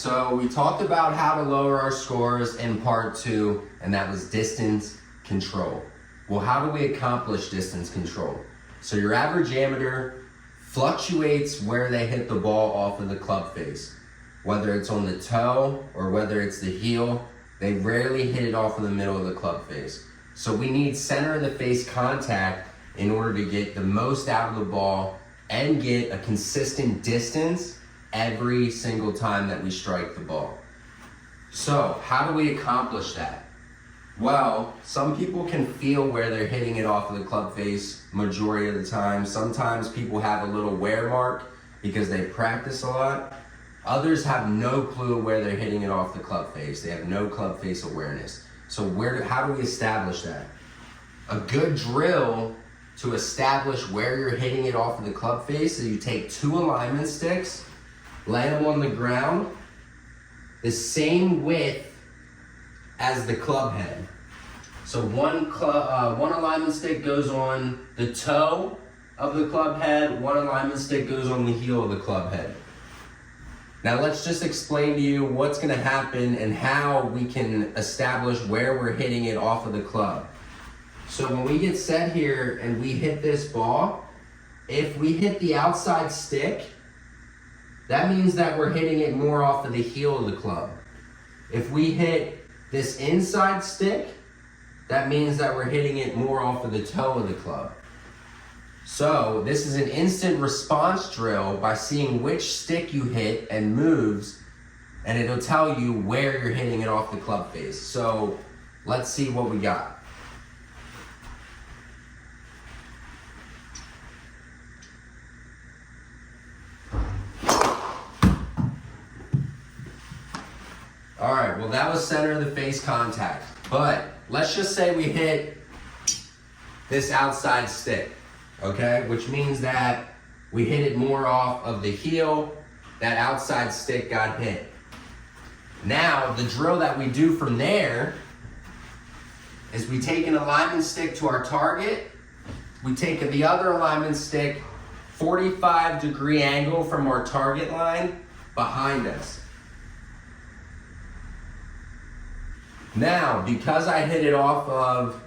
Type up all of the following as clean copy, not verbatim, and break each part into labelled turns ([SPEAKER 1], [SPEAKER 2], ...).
[SPEAKER 1] so we talked about how to lower our scores in part 2, and that was distance control. Well, how do we accomplish distance control? So your average amateur fluctuates where they hit the ball off of the club face. Whether it's on the toe or whether it's the heel, they rarely hit it off in the middle of the club face. So we need center of the face contact in order to get the most out of the ball and get a consistent distance every single time that we strike the ball. So how do we accomplish that? Well, some people can feel where they're hitting it off of the club face majority of the time. Sometimes people have a little wear mark because they practice a lot. Others have no clue where they're hitting it off the club face. They have no club face awareness. So how do we establish that? A good drill to establish where you're hitting it off of the club face is you take 2 alignment sticks, lay them on the ground, the same width as the club head. So one alignment stick goes on the toe of the club head, one alignment stick goes on the heel of the club head. Now let's just explain to you what's gonna happen and how we can establish where we're hitting it off of the club. So when we get set here and we hit this ball, if we hit the outside stick, that means that we're hitting it more off of the heel of the club. If we hit this inside stick, that means that we're hitting it more off of the toe of the club. So this is an instant response drill by seeing which stick you hit and moves, and it'll tell you where you're hitting it off the club face. So let's see what we got. All right, well that was center of the face contact, but let's just say we hit this outside stick, okay? Which means that we hit it more off of the heel, that outside stick got hit. Now, the drill that we do from there is we take an alignment stick to our target, we take the other alignment stick 45-degree angle from our target line behind us. Now, because I hit it off of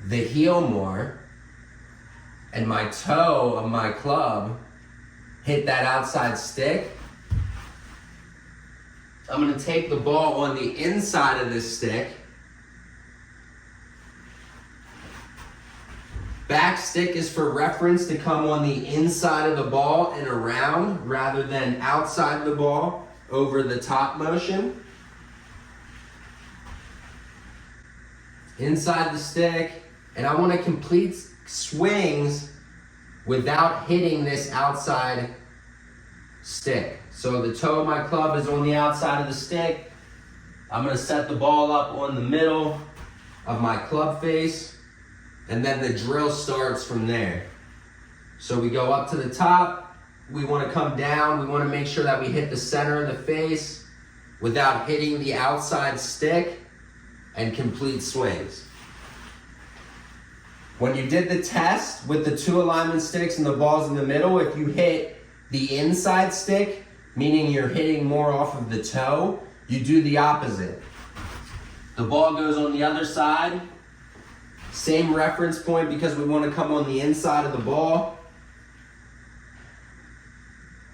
[SPEAKER 1] the heel more, and my toe of my club hit that outside stick, I'm gonna take the ball on the inside of this stick. Back stick is for reference to come on the inside of the ball and around rather than outside the ball over the top motion. Inside the stick, and I want to complete swings without hitting this outside stick. So the toe of my club is on the outside of the stick. I'm going to set the ball up on the middle of my club face, and then the drill starts from there. So we go up to the top, we want to come down, we want to make sure that we hit the center of the face without hitting the outside stick, and complete swings. When you did the test with the 2 alignment sticks and the balls in the middle, if you hit the inside stick, meaning you're hitting more off of the toe, you do the opposite. The ball goes on the other side, same reference point because we want to come on the inside of the ball.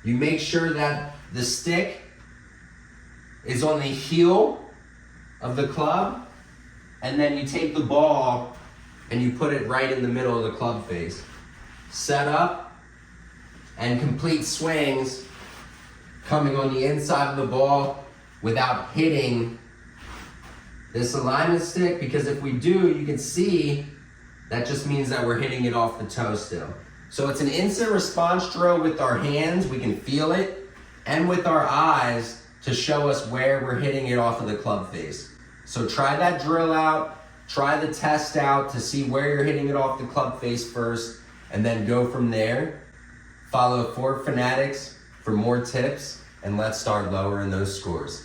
[SPEAKER 1] You make sure that the stick is on the heel of the club, and then you take the ball and you put it right in the middle of the club face. Set up and complete swings coming on the inside of the ball without hitting this alignment stick, because if we do, you can see that just means that we're hitting it off the toe still. So it's an instant response drill with our hands, we can feel it, and with our eyes to show us where we're hitting it off of the club face. So try that drill out, try the test out to see where you're hitting it off the club face first, and then go from there. Follow Fort Fanatics for more tips, and let's start lowering those scores.